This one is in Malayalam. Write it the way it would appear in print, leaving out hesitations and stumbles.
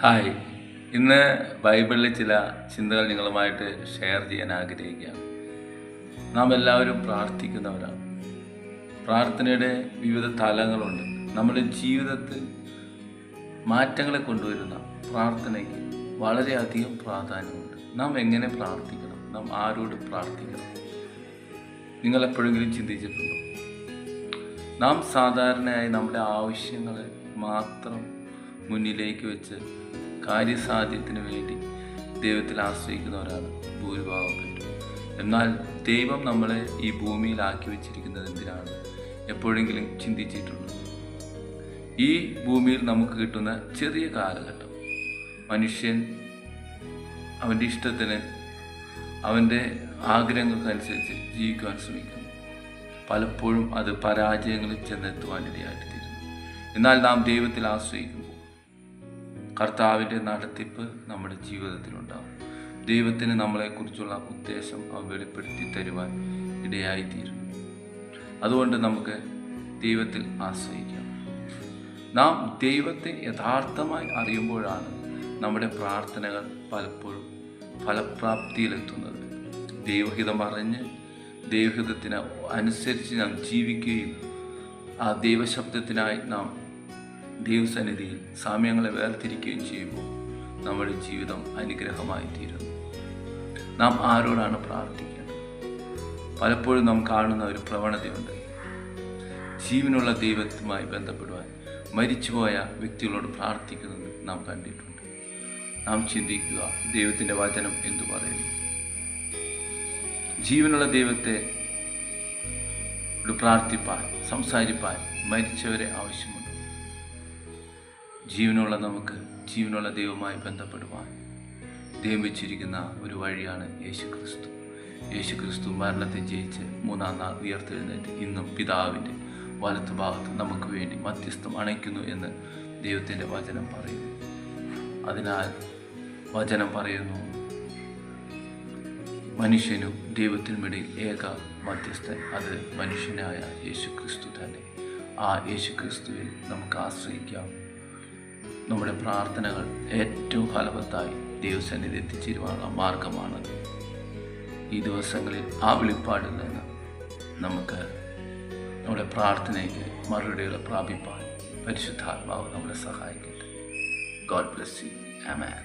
ഹായ്, ഇന്ന് ബൈബിളിലെ ചില ചിന്തകൾ നിങ്ങളുമായിട്ട് ഷെയർ ചെയ്യാൻ ആഗ്രഹിക്കുകയാണ്. നാം എല്ലാവരും പ്രാർത്ഥിക്കുന്നവരാണ്. പ്രാർത്ഥനയുടെ വിവിധ തലങ്ങളുണ്ട്. നമ്മുടെ ജീവിതത്തിൽ മാറ്റങ്ങളെ കൊണ്ടുവരുന്ന പ്രാർത്ഥനയ്ക്ക് വളരെയധികം പ്രാധാന്യമുണ്ട്. നാം എങ്ങനെ പ്രാർത്ഥിക്കണം? നാം ആരോട് പ്രാർത്ഥിക്കണം? നിങ്ങൾ എപ്പോഴെങ്കിലും ചിന്തിച്ചിട്ടുണ്ടോ? നാം സാധാരണയായി നമ്മുടെ ആവശ്യങ്ങളെ മാത്രം മുന്നിലേക്ക് വെച്ച് കാര്യസാധ്യത്തിന് വേണ്ടി ദൈവത്തിൽ ആശ്രയിക്കുന്നവരാണ് ഭൂരിഭാഗം പറ്റും. എന്നാൽ ദൈവം നമ്മളെ ഈ ഭൂമിയിലാക്കി വെച്ചിരിക്കുന്നത് എന്തിനാണ്? എപ്പോഴെങ്കിലും ചിന്തിച്ചിട്ടുണ്ടോ? ഈ ഭൂമിയിൽ നമുക്ക് കിട്ടുന്ന ചെറിയ കാലഘട്ടം മനുഷ്യൻ അവൻ്റെ ഇഷ്ടത്തിന് അവൻ്റെ ആഗ്രഹങ്ങൾക്കനുസരിച്ച് ജീവിക്കുവാൻ ശ്രമിക്കുന്നു. പലപ്പോഴും അത് പരാജയങ്ങളിൽ ചെന്നെത്തുവാനിടയായിത്തീരുന്നു. എന്നാൽ നാം ദൈവത്തിൽ ആശ്രയിക്കുമ്പോൾ കർത്താവിൻ്റെ നടത്തിപ്പ് നമ്മുടെ ജീവിതത്തിലുണ്ടാകും. ദൈവത്തിന് നമ്മളെക്കുറിച്ചുള്ള ഉദ്ദേശം അവൻ വെളിപ്പെടുത്തി തരുവാൻ ഇടയായിത്തീരുന്നു. അതുകൊണ്ട് നമുക്ക് ദൈവത്തിൽ ആശ്രയിക്കാം. നാം ദൈവത്തെ യഥാർത്ഥമായി അറിയുമ്പോഴാണ് നമ്മുടെ പ്രാർത്ഥനകൾ പലപ്പോഴും ഫലപ്രാപ്തിയിലെത്തുന്നത്. ദൈവഹിതം അറിഞ്ഞ് ദൈവഹിതത്തിന് അനുസരിച്ച് നാം ജീവിക്കുകയും ആ ദൈവശബ്ദത്തിനായി നാം ദൈവസന്നിധിയിൽ സമയങ്ങളെ വേർതിരിക്കുകയും ചെയ്യുമ്പോൾ നമ്മുടെ ജീവിതം അനുഗ്രഹമായി തീരുന്നു. നാം ആരോടാണ് പ്രാർത്ഥിക്കേണ്ടത്? പലപ്പോഴും നാം കാണുന്ന ഒരു പ്രവണതയുണ്ട്. ജീവനുള്ള ദൈവവുമായി ബന്ധപ്പെടുവാൻ മരിച്ചുപോയ വ്യക്തികളോട് പ്രാർത്ഥിക്കുന്നത് നാം കണ്ടിട്ടുണ്ട്. നാം ചിന്തിക്കുക, ദൈവത്തിൻ്റെ വചനം എന്തു പറയുന്നു? ജീവനുള്ള ദൈവത്തെ പ്രാർത്ഥിപ്പാൻ, സംസാരിപ്പാൻ മരിച്ചവരെ ആവശ്യമുണ്ട്. ജീവനുള്ള നമുക്ക് ജീവനുള്ള ദൈവവുമായി ബന്ധപ്പെടുവാൻ ദൈവം വെച്ചിരിക്കുന്ന ഒരു വഴിയാണ് യേശുക്രിസ്തു. യേശുക്രിസ്തു മരണത്തെ ജയിച്ച് മൂന്നാം നാൾ ഉയർത്തെഴുന്നേറ്റ് ഇന്നും പിതാവിൻ്റെ വലത്തുഭാഗത്ത് നമുക്ക് വേണ്ടി മധ്യസ്ഥം അണയ്ക്കുന്നു എന്ന് ദൈവത്തിൻ്റെ വചനം പറയുന്നു. അതിനാൽ വചനം പറയുന്നു, മനുഷ്യനും ദൈവത്തിനുമിടയിൽ ഏക മധ്യസ്ഥൻ, അത് മനുഷ്യനായ യേശുക്രിസ്തു തന്നെ. ആ യേശുക്രിസ്തുവിൽ നമുക്ക് ആശ്രയിക്കാം. നമ്മുടെ പ്രാർത്ഥനകൾ ഏറ്റവും ഫലവത്തായി ദൈവസന്നിധി എത്തിച്ചേരുവാനുള്ള മാർഗമാണത്. ഈ ദിവസങ്ങളിൽ ആ വെളിപ്പാടിൽ നിന്ന് നമുക്ക് നമ്മുടെ പ്രാർത്ഥനയ്ക്ക് മറുപടികൾ പ്രാപിപ്പാൻ പരിശുദ്ധാത്മാവ് നമ്മളെ സഹായിക്കട്ടെ. God bless you. ആമേൻ.